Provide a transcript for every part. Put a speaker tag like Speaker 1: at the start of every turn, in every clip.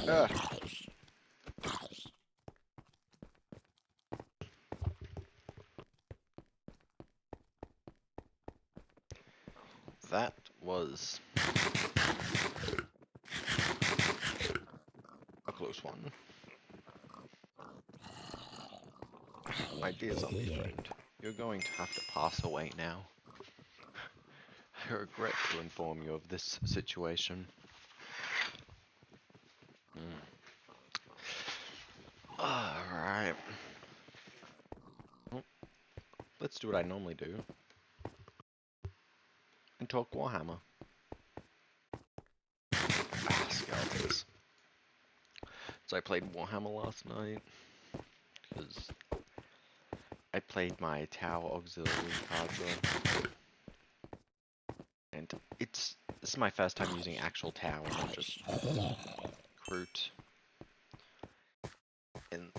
Speaker 1: Ugh. That was a close one. My dear zombie friend, you're going to have to pass away now. I regret to inform you of this situation. Alright. Well, let's do what I normally do. And talk Warhammer. Ah, skeletons. So I played Warhammer last night. Because I played my Tower Auxiliary card draw. And this is my first time using actual Tower, not just Groot. And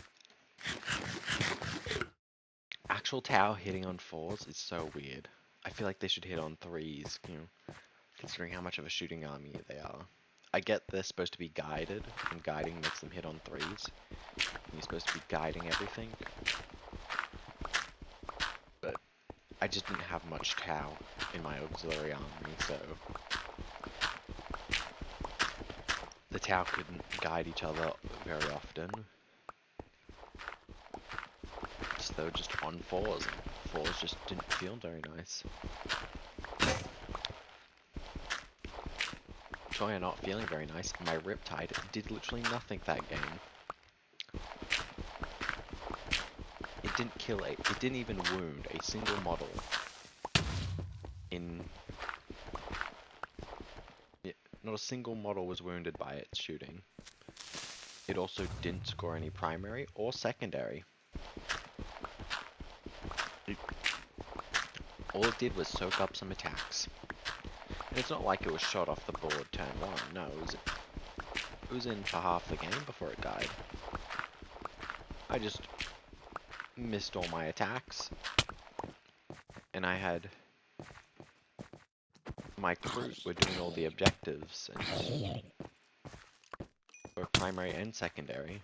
Speaker 1: actual Tower hitting on 4s is so weird. I feel like they should hit on 3s, you know, considering how much of a shooting army they are. I get they're supposed to be guided, and guiding makes them hit on 3s. And you're supposed to be guiding everything. But I just didn't have much Tau in my auxiliary army, so the Tau couldn't guide each other very often. So they were just on 4s, and 4s just didn't feel very nice. So I'm not feeling very nice. My Riptide did literally nothing that game. It didn't kill it didn't even wound a single model in... Not a single model was wounded by its shooting. It also didn't score any primary or secondary. All it did was soak up some attacks. And it's not like it was shot off the board turn 1, no, it was in for half the game before it died. I just missed all my attacks. And I had... my crew were doing all the objectives, and for primary and secondary.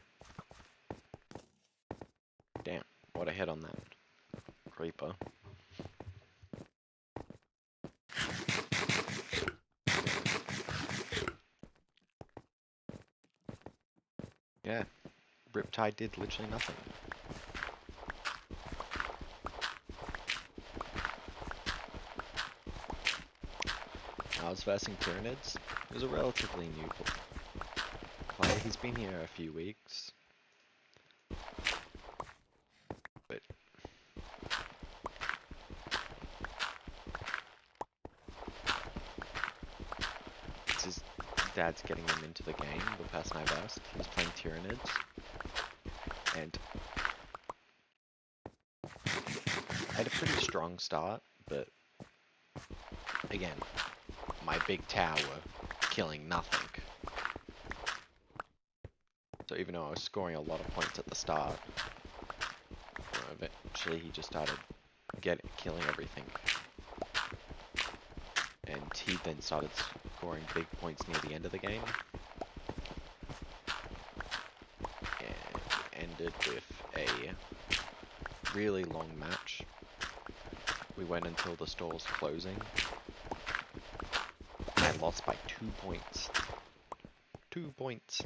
Speaker 1: Damn, what a hit on that creeper. Yeah, Riptide did literally nothing. I was versing Tyranids. It was a relatively new player. He's been here a few weeks. But it's his dad's getting him into the game, the person I versed. He's playing Tyranids. And I had a pretty strong start, but again, my big tower killing nothing. So even though I was scoring a lot of points at the start, eventually he just started killing everything. And he then started scoring big points near the end of the game. And ended with a really long match. We went until the store's closing. I lost by 2 points. 2 points.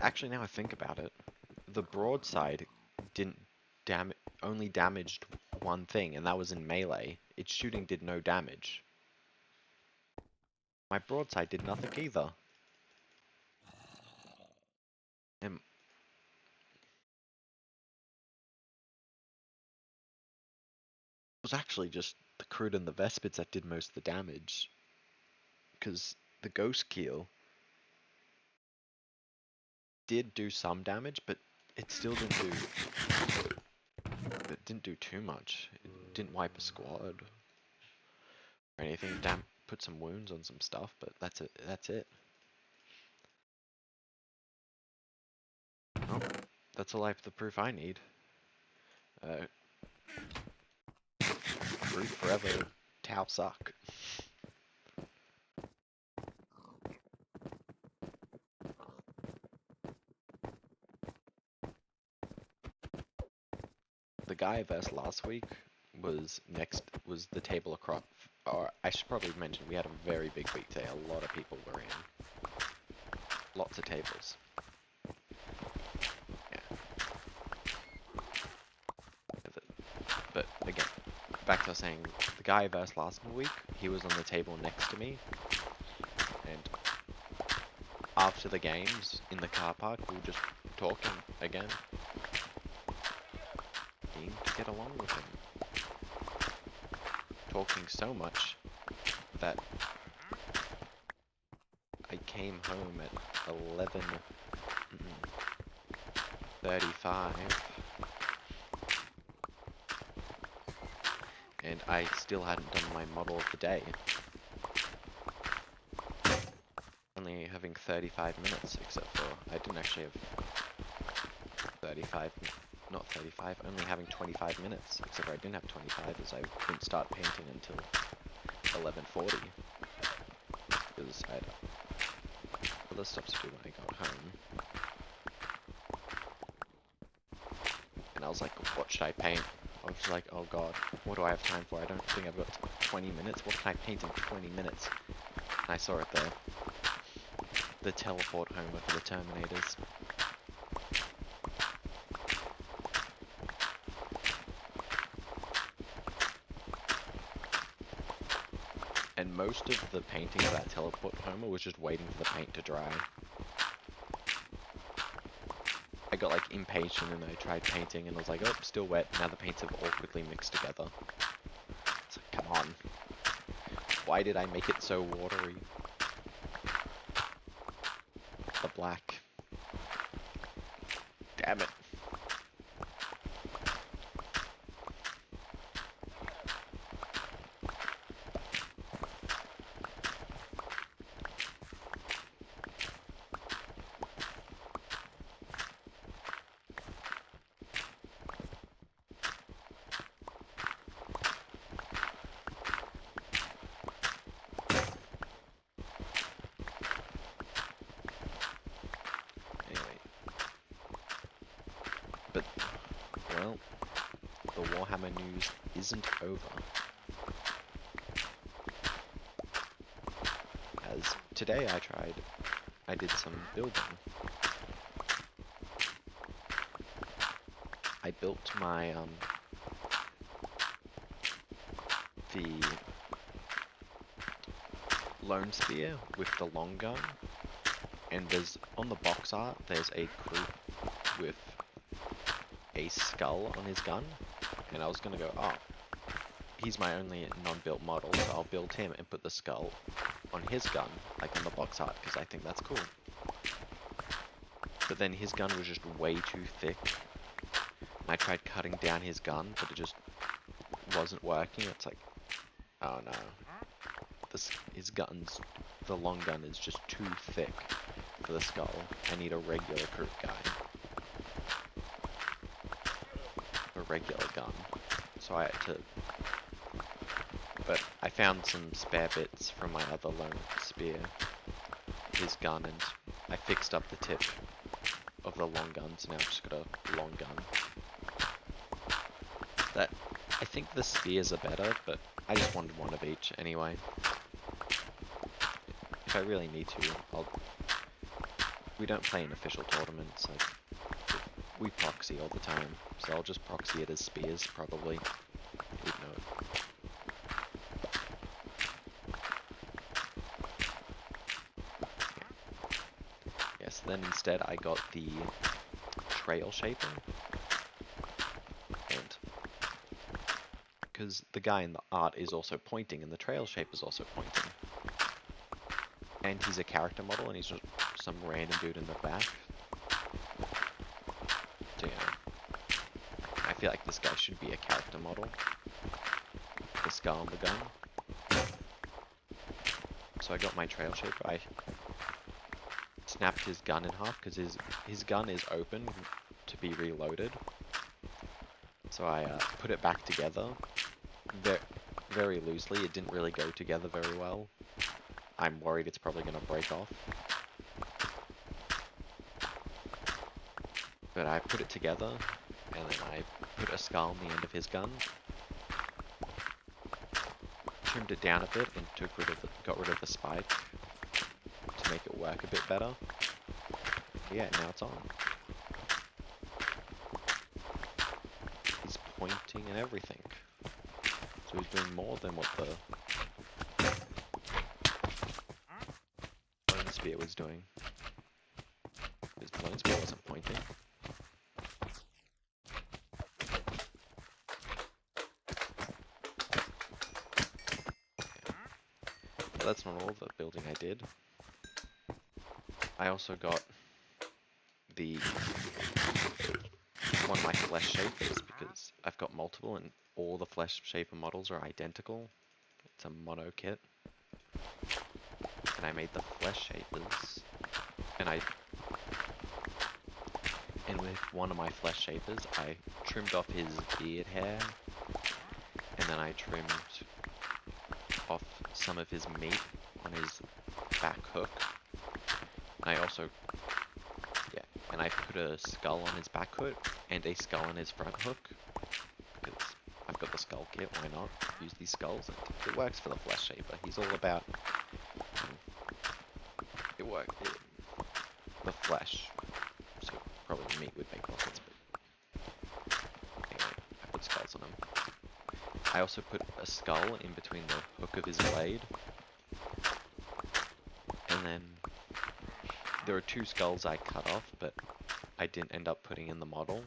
Speaker 1: Actually, now I think about it, the broadside didn't only damaged one thing, and that was in melee. Its shooting did no damage. My broadside did nothing either. And it was actually just the Crude and the Vespids that did most of the damage. Because the Ghost Keel did do some damage, but it still didn't do too much. It didn't wipe a squad or anything. Put some wounds on some stuff, but that's it. That's all the proof I need. Root forever. Tau suck. The guy versus last week was the table across. Or I should probably mention we had a very big beat today. A lot of people were in. Lots of tables. Yeah. But again, back to saying, the guy versus last week, he was on the table next to me, and after the games in the car park, we were just talking again, being to get along with him, talking so much that I came home at 11:35, and I still hadn't done my model of the day. Only having 35 minutes, except for I didn't actually have 35, not 35, only having 25 minutes, except for I didn't have 25 as I didn't start painting until 11:40, because I had other stuff to do when I got home. And I was like, what should I paint? I was like, oh god, what do I have time for? I don't think I've got 20 minutes. What can I paint in 20 minutes? And I saw it there. The teleport homer for the Terminators. And most of the painting of that teleport homer was just waiting for the paint to dry. I got like impatient and I tried painting and I was like, oh, still wet. Now the paints have awkwardly mixed together. It's like, come on. Why did I make it so watery? The black. Damn it. But, well, the Warhammer news isn't over. As today I did some building. I built my, the Lone Spear with the long gun, and on the box art, there's a group with a skull on his gun, and I was gonna go, oh, he's my only non-built model, so I'll build him and put the skull on his gun, like on the box art, because I think that's cool. But then his gun was just way too thick. I tried cutting down his gun, but it just wasn't working. It's like, oh no. The long gun is just too thick for the skull. I need a regular group guy. A regular gun. So I had to... But I found some spare bits from my other lone spear, his gun, and I fixed up the tip of the long gun, so now I've just got a long gun. I think the spears are better, but I just wanted one of each anyway. If I really need to, we don't play in official tournaments, we proxy all the time, so I'll just proxy it as spears, probably. Even though Yes, then instead I got the trail shaper, and because the guy in the art is also pointing, and the trail shaper is also pointing. And he's a character model, and he's just some random dude in the back. So, yeah. I feel like this guy should be a character model. The skull on the gun. So I got my trail shaper. I snapped his gun in half, because his gun is open to be reloaded. So I put it back together very loosely. It didn't really go together very well. I'm worried it's probably going to break off. But I put it together, and then I put a skull on the end of his gun, trimmed it down a bit, and got rid of the spike to make it work a bit better. Yeah, now it's on. He's pointing and everything. So he's doing more than what the bone spear was doing. His bone spear wasn't pointing. But that's not all the building I did. I also got one of my flesh shapers, because I've got multiple and all the flesh shaper models are identical. It's a mono kit. And I made the flesh shapers, and with one of my flesh shapers I trimmed off his beard hair, and then I trimmed off some of his meat on his back hook. And I also, and I put a skull on his back hook and a skull on his front hook, because I've got the skull kit, why not use these skulls? And it works for the flesh shaper. He's all about the flesh, so probably the meat would make more sense, but anyway, I put skulls on him. I also put a skull in between the hook of his blade, and then there are two skulls I cut off, but I didn't end up putting in the model,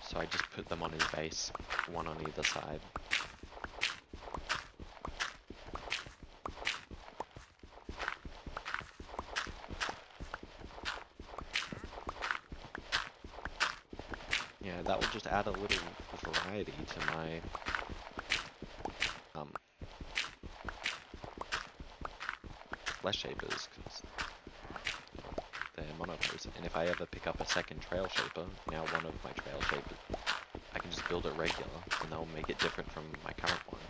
Speaker 1: so I just put them on his base, one on either side. Yeah, that will just add a little variety to my flesh shapers, because they're monoposed. And if I ever pick up a second trail shaper, now one of my trail shapers, I can just build it regular, and that'll make it different from my current one.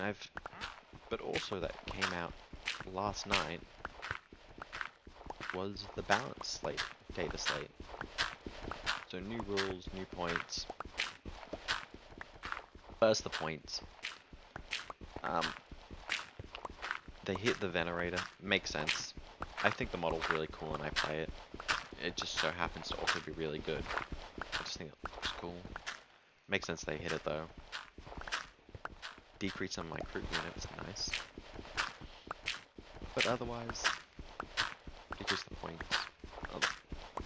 Speaker 1: And but also that came out last night was the balance slate, data slate. So new rules, new points. First the points. They hit the Venerator, makes sense. I think the model's really cool and I play it. It just so happens to also be really good. I just think it looks cool. Makes sense they hit it though. Decrease on my crit units, nice. But otherwise, decrease the points of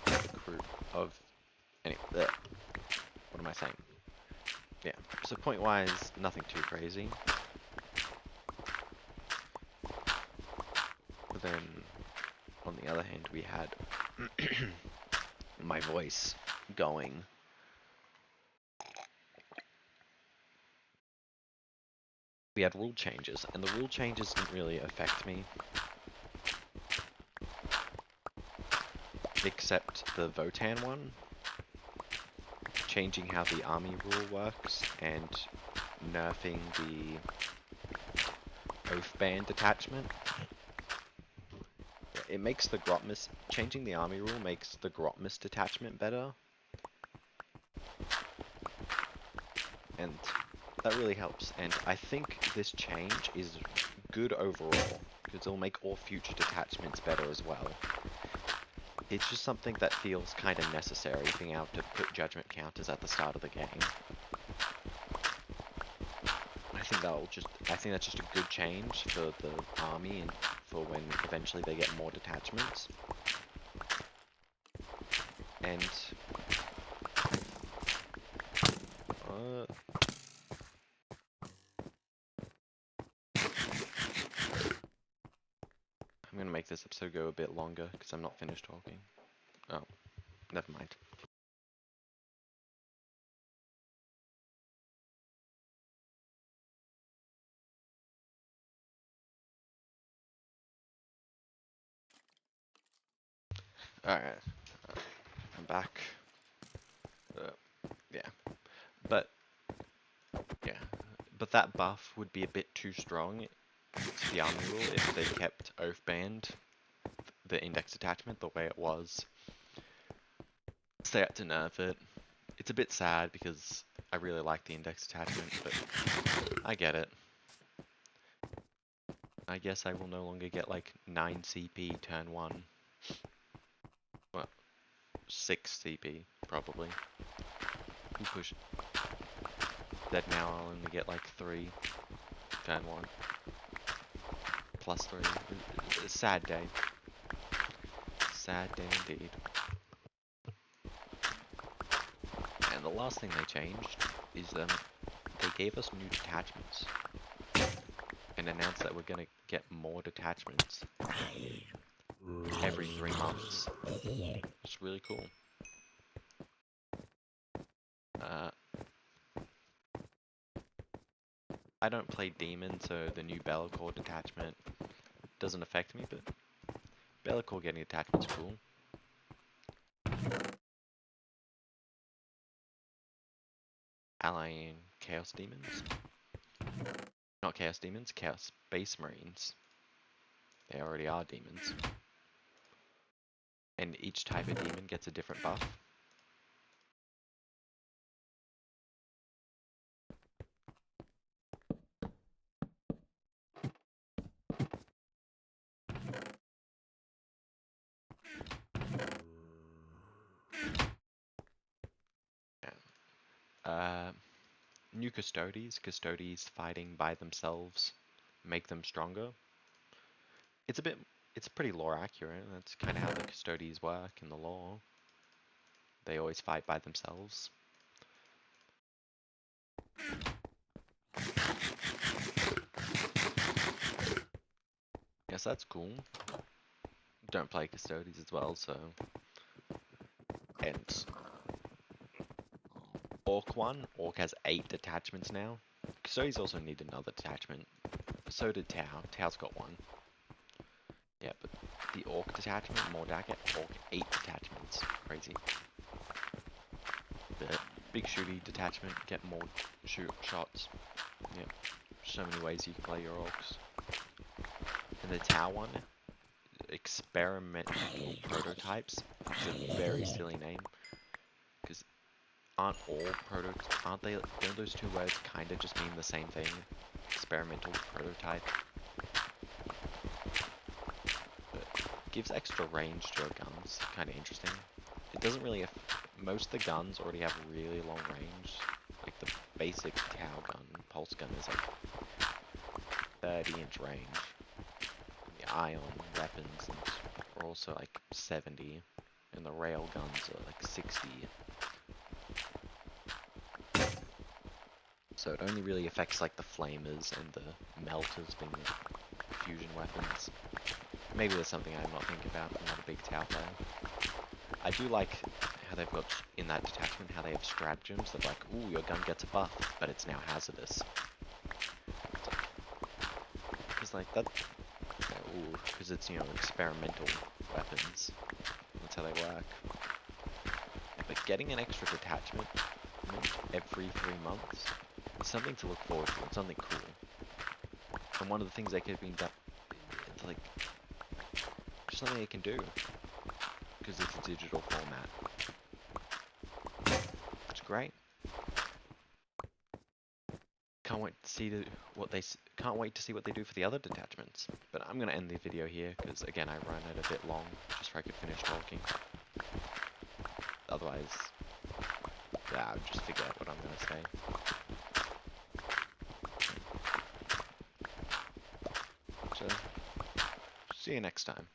Speaker 1: the crit of... Anyway, what am I saying? Yeah, so point-wise, nothing too crazy. But then, on the other hand, we had my voice going. We had rule changes, and the rule changes didn't really affect me. Except the Votan one, changing how the army rule works, and nerfing the Oath Band attachment. It makes the Grotmist, changing the army rule makes the Grotmist attachment better. And that really helps, and I think this change is good overall, because it'll make all future detachments better as well. It's just something that feels kind of necessary, being able to put judgment counters at the start of the game. I think that's just a good change for the army and for when eventually they get more detachments. And I'm gonna make this episode go a bit longer because I'm not finished talking. Oh, never mind. Alright, I'm back. Yeah, but yeah, but that buff would be a bit too strong to the army rule if they kept oath banned the index attachment the way it was. So they had to nerf it. It's a bit sad because I really like the index attachment, but I get it. I guess I will no longer get like 9 CP turn 1. Well, 6 CP, probably. You push that now I'll only get like 3 turn 1. Plus 3. Sad day. Sad day indeed. And the last thing they changed is they gave us new detachments. And announced that we're gonna get more detachments every 3 months. It's really cool. I don't play Demon, so the new Bellacore detachment doesn't affect me, but Bellacore getting attachment's cool. Allying Chaos Demons. Not Chaos Demons, Chaos Space Marines. They already are demons. And each type of demon gets a different buff. New Custodes. Custodes fighting by themselves make them stronger. It's pretty lore accurate. That's kind of how the Custodes work in the lore. They always fight by themselves. Yes, that's cool. Don't play Custodes as well, so... And... Orc one. Orc has 8 detachments now. Custodes also need another detachment. So did Tau. Tau's got 1. Yeah, but the Orc detachment, Mordaka, Orc 8 detachments. Crazy. The big shooty detachment, get more shots. Yep. So many ways you can play your Orcs. And the Tau one, experimental prototypes. It's a very silly name. Because aren't they, don't those two words kinda just mean the same thing? Experimental prototype. Gives extra range to our guns, kind of interesting. It doesn't really, most of the guns already have really long range. Like the basic Tau gun, pulse gun is like 30-inch range. The ion weapons are also like 70, and the rail guns are like 60. So it only really affects like the flamers and the melters being the fusion weapons. Maybe there's something I'm not thinking about. I'm not a big Tau player. I do like how they've got, in that detachment, how they have stratagems that like, ooh, your gun gets a buff, but it's now hazardous. Because like that, ooh, because it's, you know, experimental weapons. That's how they work. But getting an extra detachment every 3 months is something to look forward to. It's something cool. And one of the things they could have been done, it's like, just something they can do. Because it's a digital format. It's great. Can't wait to see can't wait to see what they do for the other detachments. But I'm gonna end the video here because again I ran it a bit long just so I could finish talking. Otherwise, yeah, I'll just forget what I'm gonna say. So, see you next time.